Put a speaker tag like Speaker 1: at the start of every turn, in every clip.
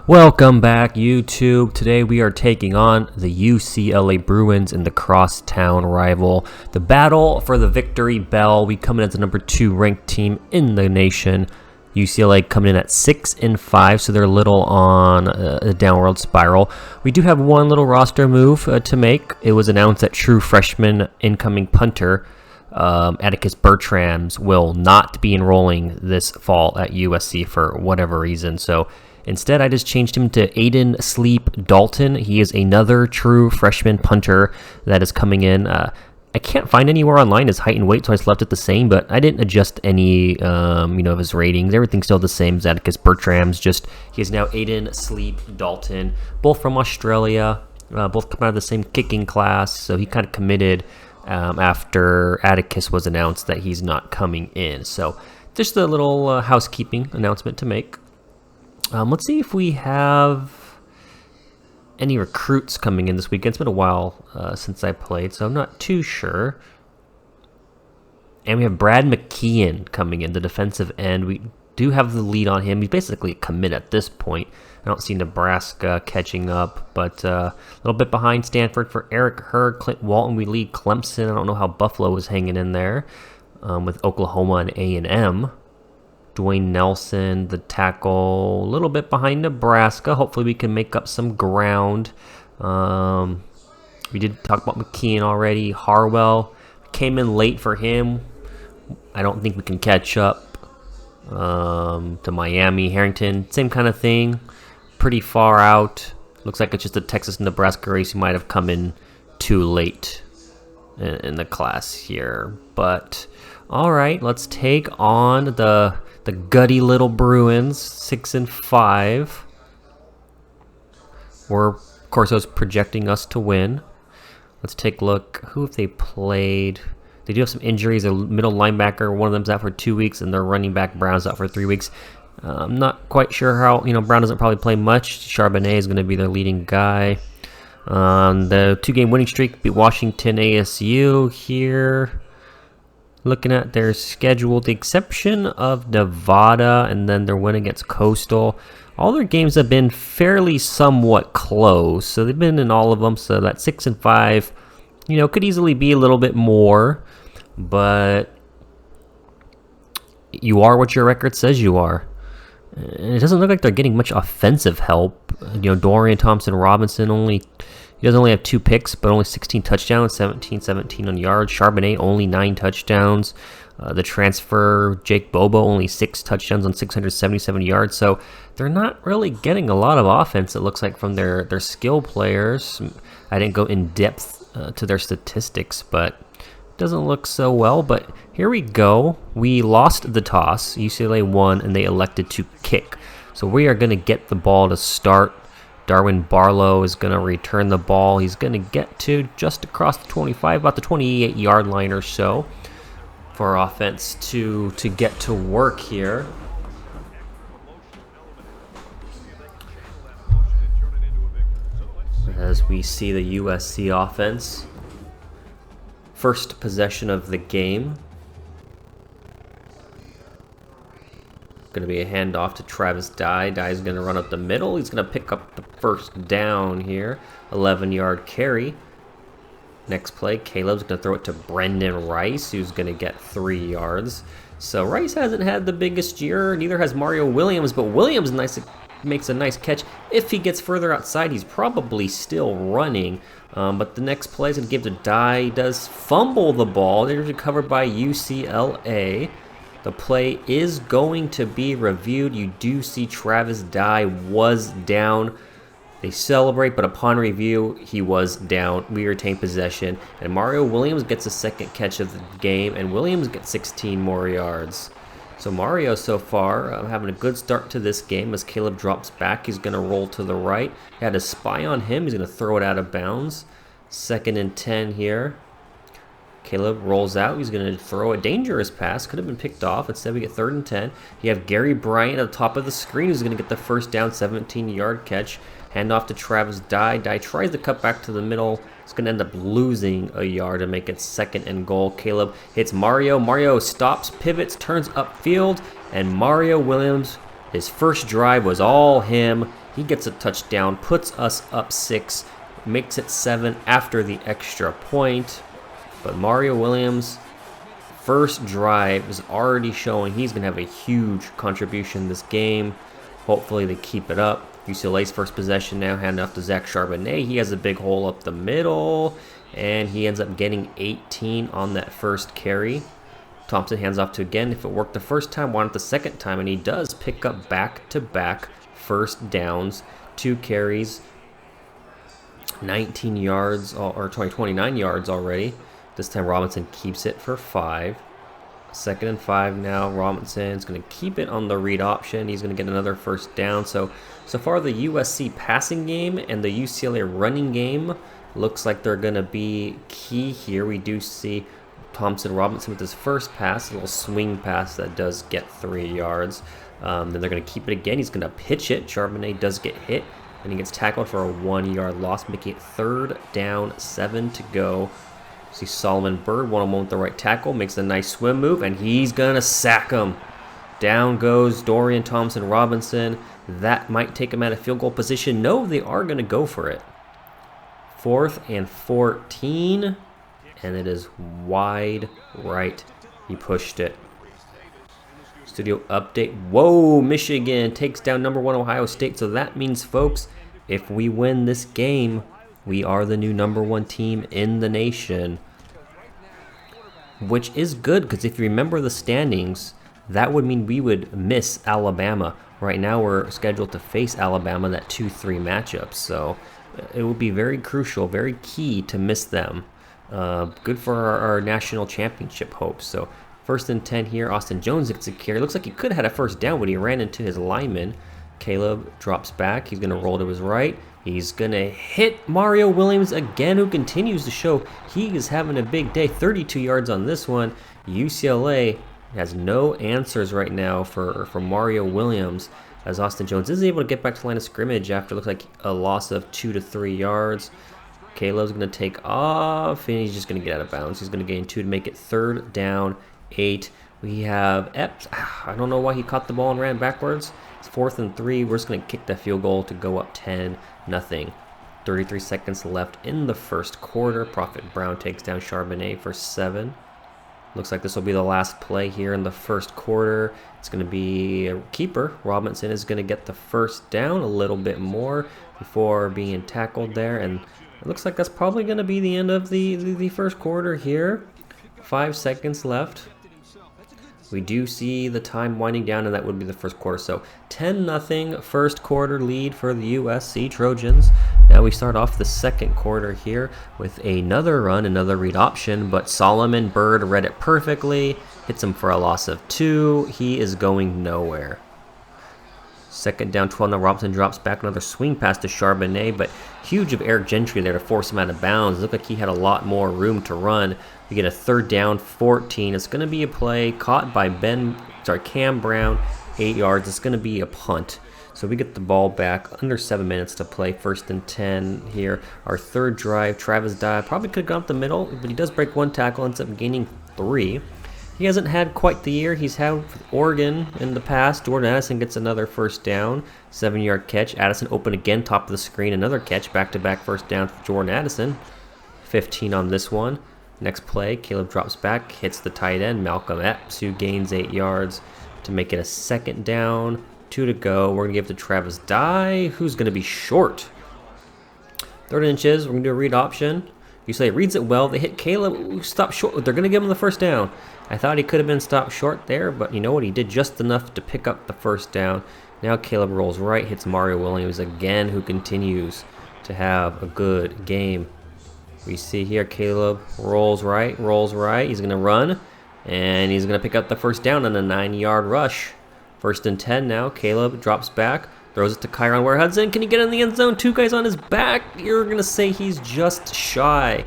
Speaker 1: Welcome back, YouTube. Today we are taking on the UCLA Bruins in the crosstown rival. The battle for the victory bell. We come in as the number 2 ranked team in the nation. UCLA coming in at 6-5, so they're a little on a downward spiral. We do have one little roster move to make. It was announced that true freshman incoming punter Atticus Bertrams will not be enrolling this fall at USC for whatever reason. So instead, I just changed him to Aiden Sleep Dalton. He is another true freshman punter that is coming in. I can't find anywhere online his height and weight, so I just left it the same, but I didn't adjust any, of his ratings. Everything's still the same as Atticus Bertrams, just he is now Aiden Sleep Dalton, both from Australia, both come out of the same kicking class, so he kind of committed after Atticus was announced that he's not coming in. So just a little housekeeping announcement to make. Let's see if we have any recruits coming in this weekend. It's been a while since I played, so I'm not too sure. And we have Brad McKeon coming in, the defensive end. We do have the lead on him. He's basically a commit at this point. I don't see Nebraska catching up, but a little bit behind Stanford for Eric Hurd. Clint Walton, we lead Clemson. I don't know how Buffalo is hanging in there with Oklahoma and A&M. Dwayne Nelson, the tackle, a little bit behind Nebraska. Hopefully we can make up some ground. We did talk about McKeon already. Harwell came in late for him. I don't think we can catch up to Miami. Harrington, same kind of thing. Pretty far out. Looks like it's just a Texas-Nebraska race. He might have come in too late in the class here. But all right, let's take on the gutty little Bruins, 6-5. Of course, I was projecting us to win. Let's take a look. Who have they played? They do have some injuries. A middle linebacker, one of them's out for 2 weeks, and their running back Brown's out for 3 weeks. I'm not quite sure how. Brown doesn't probably play much. Charbonnet is going to be their leading guy. The 2-game winning streak beat Washington ASU here. Looking at their schedule, with the exception of Nevada and then their win against Coastal, all their games have been fairly somewhat close. So they've been in all of them. So that 6-5, could easily be a little bit more. But you are what your record says you are. And it doesn't look like they're getting much offensive help. Dorian Thompson-Robinson he doesn't only have 2 picks, but only 16 touchdowns, 17 on yards. Charbonnet, only 9 touchdowns. The transfer, Jake Bobo, only 6 touchdowns on 677 yards. So they're not really getting a lot of offense, it looks like, from their skill players. I didn't go in depth to their statistics, but it doesn't look so well. But here we go. We lost the toss. UCLA won, and they elected to kick. So we are going to get the ball to start. Darwin Barlow is going to return the ball. He's going to get to just across the 25, about the 28-yard line or so for offense to get to work here. As we see the USC offense. First possession of the game. Going to be a handoff to Travis Dye. Dye's going to run up the middle. He's going to pick up the first down here. 11-yard carry. Next play, Caleb's going to throw it to Brendan Rice, who's going to get 3 yards. So Rice hasn't had the biggest year. Neither has Mario Williams, but Williams makes a nice catch. If he gets further outside, he's probably still running. But the next play is going to give to Dye. He does fumble the ball. They're recovered by UCLA. The play is going to be reviewed. You do see Travis Dye was down. They celebrate, but upon review, he was down. We retain possession. And Mario Williams gets a second catch of the game, and Williams gets 16 more yards. So Mario so far having a good start to this game. As Caleb drops back, he's going to roll to the right. He had a spy on him. He's going to throw it out of bounds. 2nd and 10 here. Caleb rolls out. He's going to throw a dangerous pass. Could have been picked off. Instead, we get 3rd and 10. You have Gary Bryant at the top of the screen who's going to get the first down, 17-yard catch. Handoff to Travis Dye. Dye tries to cut back to the middle. It's going to end up losing a yard and make it 2nd and goal. Caleb hits Mario. Mario stops, pivots, turns upfield, and Mario Williams, his first drive was all him. He gets a touchdown, puts us up 6, makes it 7 after the extra point. But Mario Williams, first drive is already showing he's going to have a huge contribution this game. Hopefully they keep it up. UCLA's first possession now, handing off to Zach Charbonnet. He has a big hole up the middle, and he ends up getting 18 on that first carry. Thompson hands off to again. If it worked the first time, why not the second time? And he does pick up back-to-back first downs, 2 carries, 19 yards, or 29 yards already. This time Robinson keeps it for 5. 2nd and 5 now. Robinson's going to keep it on the read option. He's going to get another first down. So far the USC passing game and the UCLA running game looks like they're going to be key here. We do see Thompson Robinson with his first pass, a little swing pass that does get 3 yards. Then they're going to keep it again. He's going to pitch it. Charbonnet does get hit, and he gets tackled for a 1-yard loss, making it 3rd down, 7 to go. See Solomon Byrd one-on-one with the right tackle, makes a nice swim move, and he's going to sack him. Down goes Dorian Thompson-Robinson. That might take him out of field goal position. No, they are going to go for it. 4th and 14, and it is wide right. He pushed it. Studio update. Whoa, Michigan takes down #1 Ohio State. So that means, folks, if we win this game, we are the new #1 team in the nation. Which is good, because if you remember the standings, that would mean we would miss Alabama. Right now we're scheduled to face Alabama in that 2-3 matchup. So it would be very crucial, very key to miss them. Good for our national championship hopes. So 1st and 10 here. Austin Jones gets a carry. Looks like he could have had a first down, but he ran into his lineman. Caleb drops back. He's going to roll to his right. He's going to hit Mario Williams again, who continues to show he is having a big day. 32 yards on this one. UCLA has no answers right now for Mario Williams, as Austin Jones is able to get back to line of scrimmage after it looks like a loss of 2 to 3 yards. Caleb's going to take off, and he's just going to get out of bounds. He's going to gain 2 to make it 3rd down, 8. We have Epps. I don't know why he caught the ball and ran backwards. It's 4th and 3. We're just going to kick that field goal to go up 10-0. 33 seconds left in the first quarter. Prophet Brown takes down Charbonnet for 7. Looks like this will be the last play here in the first quarter. It's going to be a keeper. Robinson is going to get the first down, a little bit more before being tackled there. And it looks like that's probably going to be the end of the first quarter here. 5 seconds left. We do see the time winding down, and that would be the first quarter. So 10-0 first quarter lead for the USC Trojans. Now we start off the second quarter here with another run, another read option, but Solomon Byrd read it perfectly, hits him for a loss of 2. He is going nowhere. 2nd down, 12. Now Robinson drops back, another swing pass to Charbonnet, but huge of Eric Gentry there to force him out of bounds. It looked like he had a lot more room to run. We get a 3rd down, 14. It's going to be a play caught by Cam Brown, 8 yards. It's going to be a punt. So we get the ball back, under 7 minutes to play. 1st and 10 here. Our 3rd drive, Travis Dye probably could have gone up the middle, but he does break 1 tackle, ends up gaining 3. He hasn't had quite the year he's had with Oregon in the past. Jordan Addison gets another first down, 7-yard catch. Addison open again, top of the screen, another catch, back-to-back first down for Jordan Addison. 15 on this one. Next play, Caleb drops back, hits the tight end, Malcolm Epps, who gains 8 yards to make it a 2nd down. 2 to go. We're going to give it to Travis Dye, who's going to be short. 3rd inches. We're going to do a read option. UCLA reads it well. They hit Caleb. Stop short. They're going to give him the first down. I thought he could have been stopped short there, but you know what? He did just enough to pick up the first down. Now Caleb rolls right, hits Mario Williams again, who continues to have a good game. We see here Caleb rolls right. He's going to run, and he's going to pick up the first down on a 9-yard rush. 1st and 10 now. Caleb drops back, throws it to Kyron Ware-Hudson. Can he get in the end zone? 2 guys on his back. You're going to say he's just shy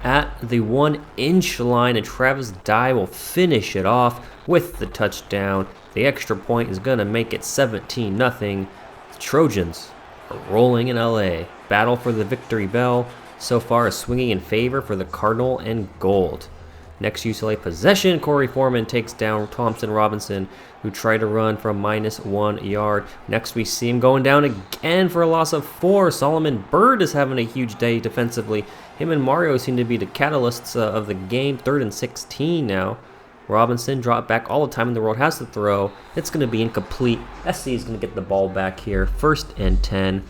Speaker 1: at the 1-inch line, and Travis Dye will finish it off with the touchdown. The extra point is going to make it 17-0. The Trojans are rolling in LA. Battle for the victory bell so far is swinging in favor for the Cardinal and Gold. Next UCLA possession, Corey Foreman takes down Thompson Robinson, who tried to run from -1 yard. Next we see him going down again for a loss of 4. Solomon Byrd is having a huge day defensively. Him and Mario seem to be the catalysts of the game. 3rd and 16 now. Robinson dropped back all the time in the world, has to throw. It's going to be incomplete. SC is going to get the ball back here. 1st and 10.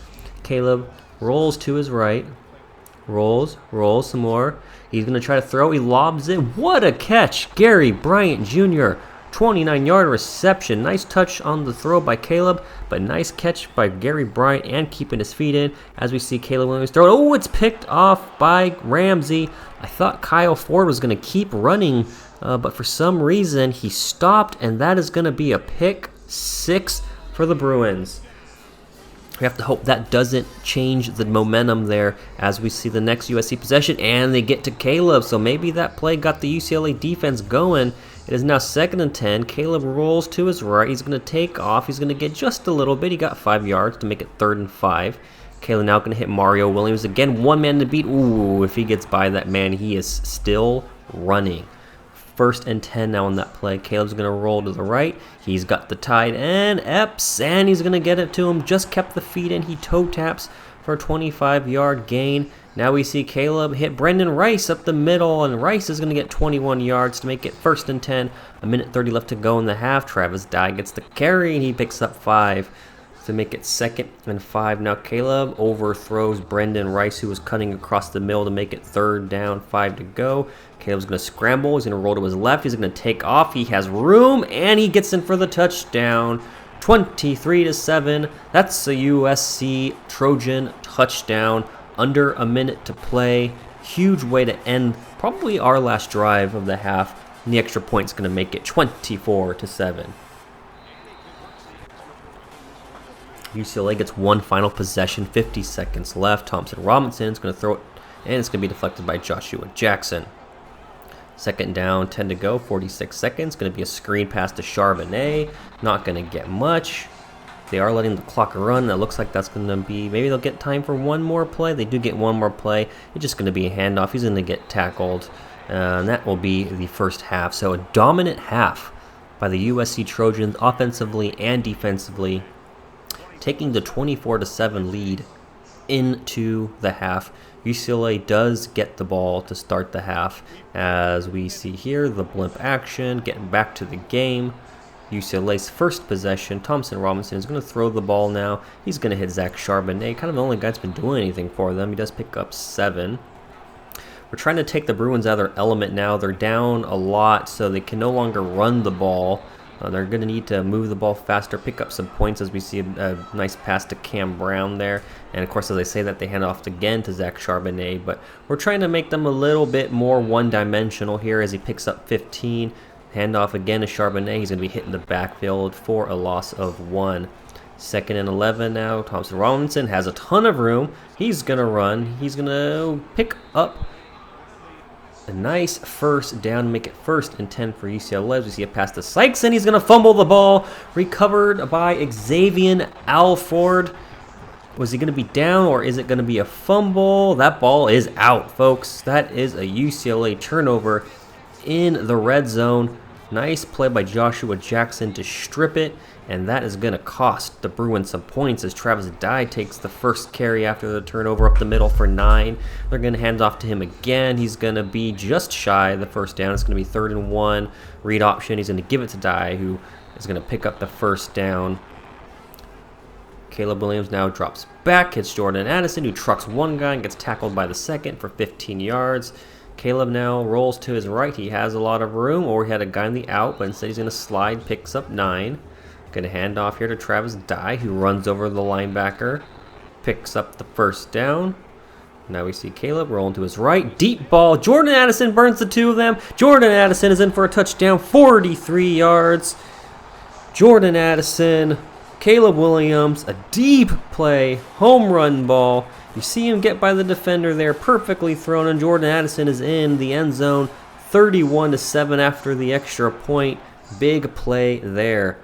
Speaker 1: Caleb rolls to his right. Rolls some more. He's going to try to throw. He lobs it. What a catch. Gary Bryant Jr. 29-yard reception. Nice touch on the throw by Caleb, but nice catch by Gary Bryant and keeping his feet in as we see Caleb Williams throw it. Oh, it's picked off by Ramsey. I thought Kyle Ford was going to keep running, but for some reason he stopped, and that is going to be a pick 6 for the Bruins. We have to hope that doesn't change the momentum there as we see the next USC possession, and they get to Caleb. So maybe that play got the UCLA defense going. It is now 2nd and 10. Caleb rolls to his right. He's going to take off. He's going to get just a little bit. He got 5 yards to make it 3rd and 5. Caleb now going to hit Mario Williams. Again, 1 man to beat. Ooh, if he gets by that man, he is still running. 1st and 10 now on that play. Caleb's going to roll to the right. He's got the tight end, Epps, and he's going to get it to him. Just kept the feet in. He toe taps for a 25-yard gain. Now we see Caleb hit Brendan Rice up the middle, and Rice is going to get 21 yards to make it 1st and 10. A minute 30 left to go in the half. Travis Dye gets the carry, and he picks up 5 to make it 2nd and 5. Now Caleb overthrows Brendan Rice, who was cutting across the middle to make it 3rd down, 5 to go. Caleb's going to scramble. He's going to roll to his left. He's going to take off. He has room, and he gets in for the touchdown. 23-7. That's a USC Trojan touchdown. Under a minute to play. Huge way to end probably our last drive of the half. And the extra point's going to make it 24-7. UCLA gets one final possession, 50 seconds left. Thompson Robinson is going to throw it, and it's going to be deflected by Joshua Jackson. 2nd down, 10 to go, 46 seconds. Going to be a screen pass to Charbonnet. Not going to get much. They are letting the clock run. That looks like that's going to be, maybe they'll get time for one more play. They do get one more play. It's just going to be a handoff. He's going to get tackled. And that will be the first half. So a dominant half by the USC Trojans offensively and defensively, taking the 24-7 lead into the half. UCLA does get the ball to start the half. As we see here, the blimp action, getting back to the game. UCLA's first possession. Thompson Robinson is going to throw the ball now. He's going to hit Zach Charbonnet. Kind of the only guy that's been doing anything for them. He does pick up 7. We're trying to take the Bruins out of their element now. They're down a lot, so they can no longer run the ball. They're going to need to move the ball faster, pick up some points as we see a nice pass to Cam Brown there. And of course, as I say that, they hand off again to Zach Charbonnet. But we're trying to make them a little bit more one-dimensional here as he picks up 15. Handoff again to Charbonnet. He's going to be hitting the backfield for a loss of 1. 2nd and 11 now. Thompson Robinson has a ton of room. He's going to run. He's going to pick up a nice 1st down, make it 1st and 10 for UCLA. As we see a pass to Sykes, and he's going to fumble the ball. Recovered by Xavier Alford. Was he going to be down, or is it going to be a fumble? That ball is out, folks. That is a UCLA turnover in the red zone. Nice play by Joshua Jackson to strip it, and that is going to cost the Bruins some points as Travis Dye takes the first carry after the turnover up the middle for 9. They're going to hand off to him again. He's going to be just shy of the 1st down. It's going to be 3rd and 1. Read option. He's going to give it to Dye, who is going to pick up the 1st down. Caleb Williams now drops back, hits Jordan Addison, who trucks one guy and gets tackled by the 2nd for 15 yards. Caleb now rolls to his right. He has a lot of room, or he had a guy in the out, but instead he's going to slide, picks up 9. Going to hand off here to Travis Dye, who runs over the linebacker, picks up the 1st down. Now we see Caleb rolling to his right. Deep ball. Jordan Addison burns the 2 of them. Jordan Addison is in for a touchdown, 43 yards. Jordan Addison, Caleb Williams, a deep play, home run ball. You see him get by the defender there, perfectly thrown, and Jordan Addison is in the end zone, 31-7 after the extra point. Big play there.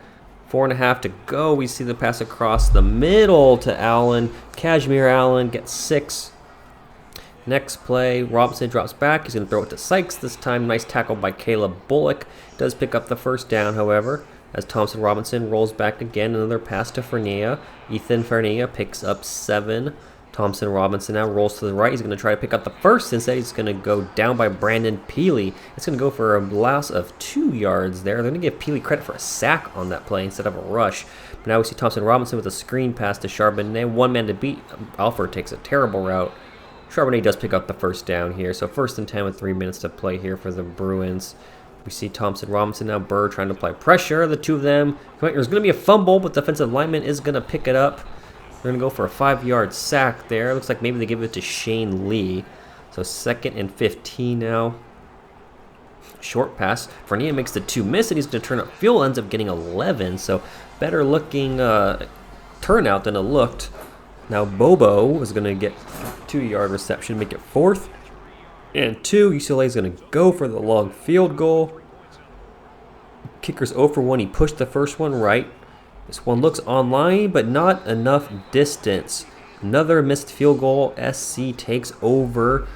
Speaker 1: 4.5 to go. We see the pass across the middle to Allen. Kashmir Allen gets 6. Next play, Robinson drops back. He's going to throw it to Sykes this time. Nice tackle by Caleb Bullock. Does pick up the first down, however, as Thompson Robinson rolls back again. Another pass to Fernia. Ethan Fernia picks up 7. Thompson Robinson now rolls to the right. He's going to try to pick up the first. Instead, he's going to go down by Brandon Peely. It's going to go for a loss of 2 yards there. They're going to give Peely credit for a sack on that play instead of a rush. But now we see Thompson Robinson with a screen pass to Charbonnet. One man to beat. Alford takes a terrible route. Charbonnet does pick up the first down here. So 1st and 10 with 3 minutes to play here for the Bruins. We see Thompson Robinson now, Burr trying to apply pressure. The two of them. There's going to be a fumble, but the defensive lineman is going to pick it up. They're going to go for a 5-yard sack there. Looks like maybe they give it to Shane Lee. So 2nd and 15 now. Short pass. Fernia makes the 2 miss, and he's going to turn up field. Ends up getting 11. So better looking turnout than it looked. Now Bobo is going to get 2-yard reception, make it 4th and 2. UCLA is going to go for the long field goal. Kicker's 0 for 1. He pushed the first one right. This one looks online, but not enough distance. Another missed field goal. SC takes over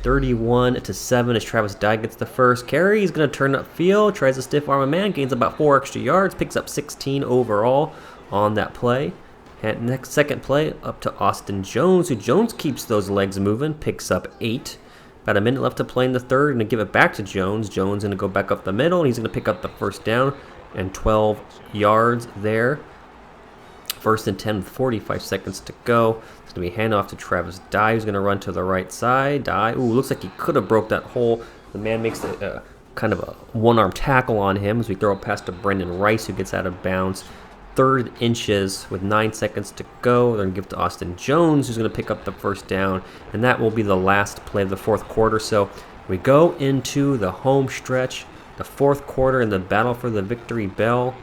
Speaker 1: 31-7 as Travis Dye gets the first carry. He's going to turn up field, tries to stiff arm a man, gains about 4 extra yards, picks up 16 overall on that play. And next second play up to Austin Jones, who Jones keeps those legs moving, picks up 8. About a minute left to play in the third, and to give it back to Jones. Jones going to go back up the middle, and he's going to pick up the first down and 12 yards there. 1st and 10 with 45 seconds to go. It's going to be handoff to Travis Dye, who's going to run to the right side. Dye, ooh, looks like he could have broke that hole. The man makes a kind of a one-arm tackle on him as we throw a pass to Brendan Rice, who gets out of bounds. 3rd inches with 9 seconds to go. They're going to give it to Austin Jones, who's going to pick up the first down, and that will be the last play of the 4th quarter. So we go into the home stretch, the 4th quarter in the battle for the victory bell,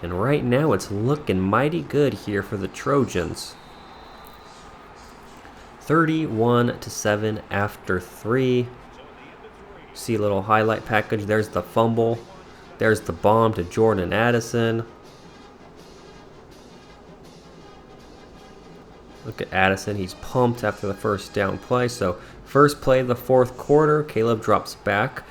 Speaker 1: and right now it's looking mighty good here for the Trojans. 31-7 after 3. See a little highlight package. There's the fumble. There's the bomb to Jordan Addison. Look at Addison. He's pumped after the first down play. So first play of the 4th quarter. Caleb drops back.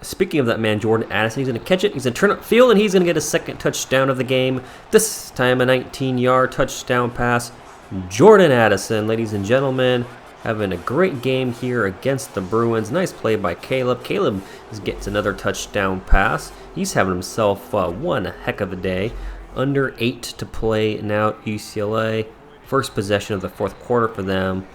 Speaker 1: Speaking of that man, Jordan Addison, he's going to catch it. He's going to turn up field, and he's going to get a 2nd touchdown of the game. This time a 19-yard touchdown pass. Jordan Addison, ladies and gentlemen, having a great game here against the Bruins. Nice play by Caleb. Caleb gets another touchdown pass. He's having himself one heck of a day. Under 8 to play now at UCLA. First possession of the 4th quarter for them.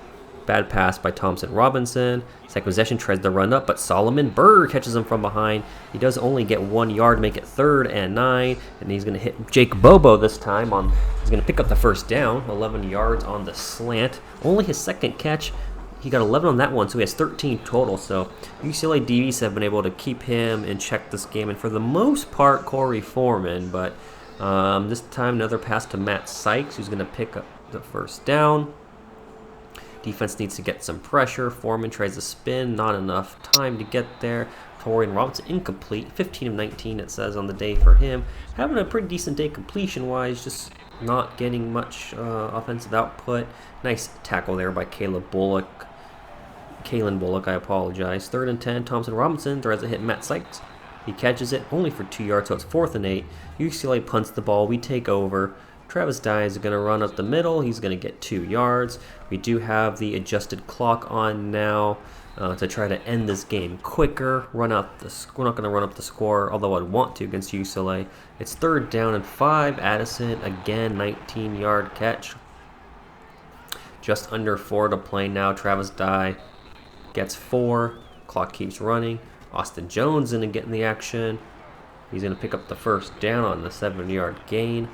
Speaker 1: Bad pass by Thompson Robinson. Second possession tries to run up, but Solomon Burr catches him from behind. He does only get 1 yard, make it 3rd and 9. And he's going to hit Jake Bobo this time. He's going to pick up the first down. 11 yards on the slant. Only his 2nd catch. He got 11 on that one, so he has 13 total. So UCLA DBs have been able to keep him in check this game. And for the most part, Corey Foreman. But this time another pass to Matt Sykes, who's going to pick up the first down. Defense needs to get some pressure. Foreman tries to spin. Not enough time to get there. Torian Robinson incomplete. 15 of 19 it says on the day for him. Having a pretty decent day completion-wise. Just not getting much offensive output. Nice tackle there by Kalen Bullock, I apologize. 3rd and 10. Thompson Robinson tries to hit Matt Sykes. He catches it only for 2 yards, so it's 4th and 8. UCLA punts the ball. We take over. Travis Dye is going to run up the middle. He's going to get 2 yards. We do have the adjusted clock on now to try to end this game quicker. We're not going to run up the score, although I'd want to against UCLA. It's 3rd down and 5. Addison, again, 19-yard catch. Just under 4 to play now. Travis Dye gets 4. Clock keeps running. Austin Jones going to get in the action. He's going to pick up the first down on the 7-yard gain.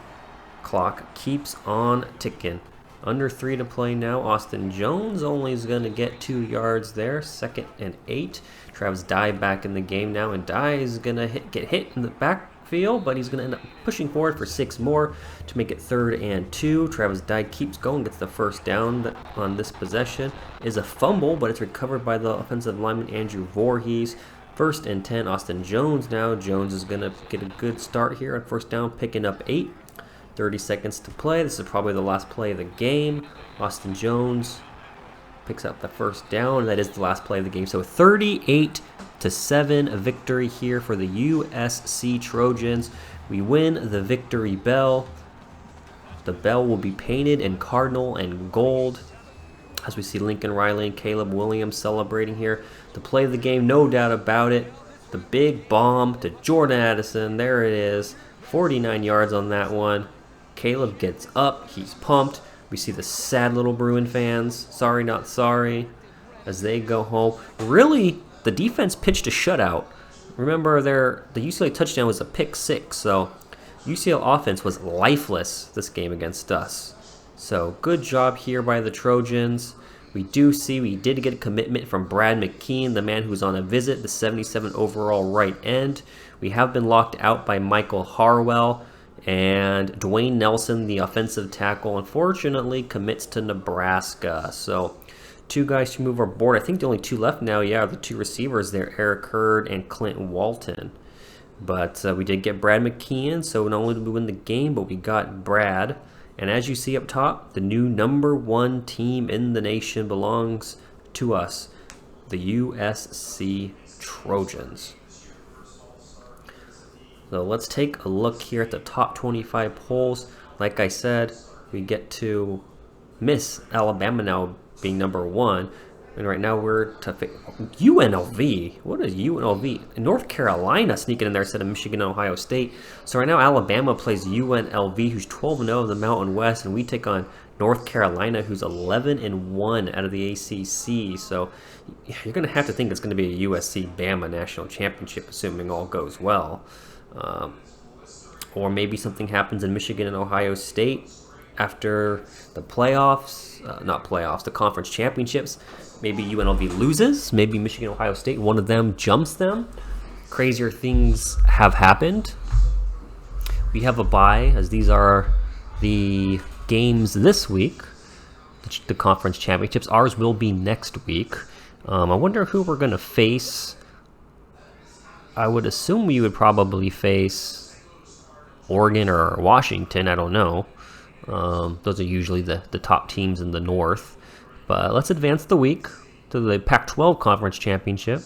Speaker 1: Clock keeps on ticking. Under 3 to play now. Austin Jones only is going to get 2 yards there. 2nd and 8. Travis Dye back in the game now, and Dye is going to get hit in the backfield, but he's going to end up pushing forward for 6 more to make it 3rd and 2. Travis Dye keeps going, gets the first down on this possession. Is a fumble, but it's recovered by the offensive lineman Andrew Voorhees. 1st and 10. Austin Jones now. Jones is going to get a good start here on first down, picking up 8. 30 seconds to play. This is probably the last play of the game. Austin Jones picks up the first down. That is the last play of the game. So 38-7 victory here for the USC Trojans. We win the victory bell. The bell will be painted in cardinal and gold, as we see Lincoln Riley and Caleb Williams celebrating here. The play of the game, no doubt about it. The big bomb to Jordan Addison. There it is. 49 yards on that one. Caleb gets up. He's pumped. We see the sad little Bruin fans, sorry not sorry, as they go home. Really, the defense pitched a shutout. Remember, the UCLA touchdown was a pick 6, so UCLA offense was lifeless this game against us. So good job here by the Trojans. We did get a commitment from Brad McKean, the man who's on a visit, the 77 overall right end. We have been locked out by Michael Harwell, and Dwayne Nelson, the offensive tackle, unfortunately commits to Nebraska. So 2 guys to move our board. I think the only 2 left now, yeah, the 2 receivers there, Eric Hurd and Clint Walton. But we did get Brad McKeon, so not only did we win the game, but we got Brad. And as you see up top, the new #1 team in the nation belongs to us, the USC Trojans. So let's take a look here at the top 25 polls. Like I said, we get to miss Alabama now being #1. And right now we're to UNLV. What is UNLV? North Carolina sneaking in there instead of Michigan and Ohio State. So right now Alabama plays UNLV, who's 12-0 in the Mountain West, and we take on North Carolina, who's 11-1 out of the ACC. So you're going to have to think it's going to be a USC-Bama national championship, assuming all goes well. Or maybe something happens in Michigan and Ohio State after the playoffs, the conference championships. Maybe UNLV loses. Maybe Michigan, Ohio State, one of them jumps them. Crazier things have happened. We have a bye, as these are the games this week, the conference championships. Ours will be next week. I wonder who we're going to face. I would assume we would probably face Oregon or Washington. I don't know. Those are usually the top teams in the North. But let's advance the week to the Pac-12 Conference Championship.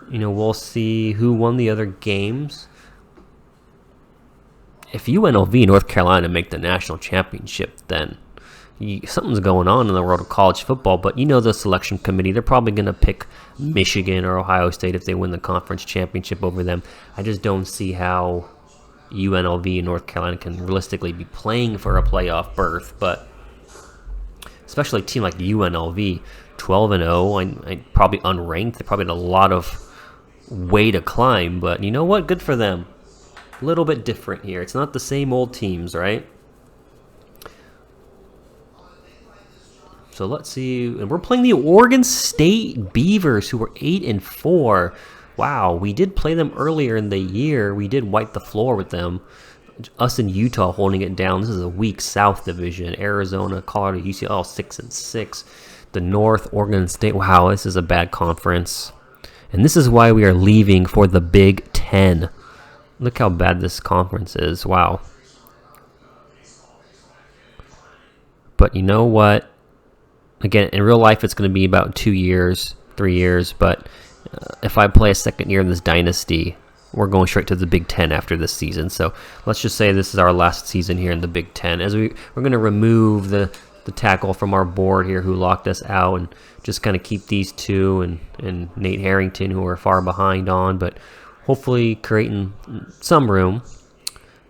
Speaker 1: We'll see who won the other games. If UNLV, North Carolina, make the national championship, then something's going on in the world of college football. But the selection committee, they're probably going to pick Michigan or Ohio State if they win the conference championship over them. I just don't see how UNLV and North Carolina can realistically be playing for a playoff berth. But especially a team like UNLV, 12-0, and probably unranked. They probably had a lot of way to climb, but you know what? Good for them. A little bit different here. It's not the same old teams, right? So let's see. And we're playing the Oregon State Beavers, who were 8-4. Wow, we did play them earlier in the year. We did wipe the floor with them. Us and Utah holding it down. This is a weak South Division. Arizona, Colorado, UCLA, all 6-6. The North, Oregon State. Wow, this is a bad conference. And this is why we are leaving for the Big Ten. Look how bad this conference is. Wow. But you know what? Again, in real life, it's going to be about 2 years, 3 years. But if I play a second year in this dynasty, we're going straight to the Big Ten after this season. So let's just say this is our last season here in the Big Ten. As we're going to remove the tackle from our board here who locked us out, and just kind of keep these 2 and Nate Harrington, who are far behind on, but hopefully creating some room.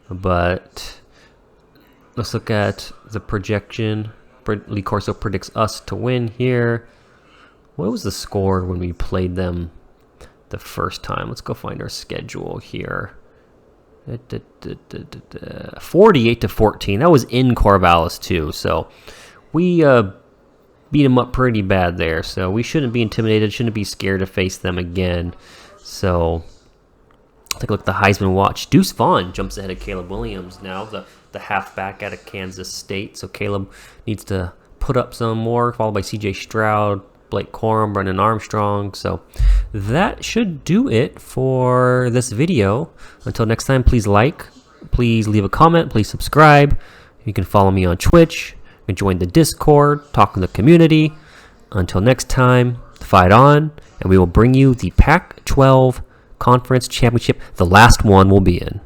Speaker 1: But let's look at the projection. Lee Corso predicts us to win here. What was the score when we played them the first time? Let's go find our schedule here. 48-14. That was in Corvallis too. So we beat them up pretty bad there. So we shouldn't be intimidated. Shouldn't be scared to face them again. So take a look at the Heisman watch. Deuce Vaughn jumps ahead of Caleb Williams now, the halfback out of Kansas State. So Caleb needs to put up some more, followed by C.J. Stroud, Blake Corum, Brendan Armstrong. So that should do it for this video. Until next time, please like, please leave a comment, please subscribe. You can follow me on Twitch, you can join the Discord, talk in the community. Until next time, fight on, and we will bring you the Pac-12 Conference Championship. The last one will be in.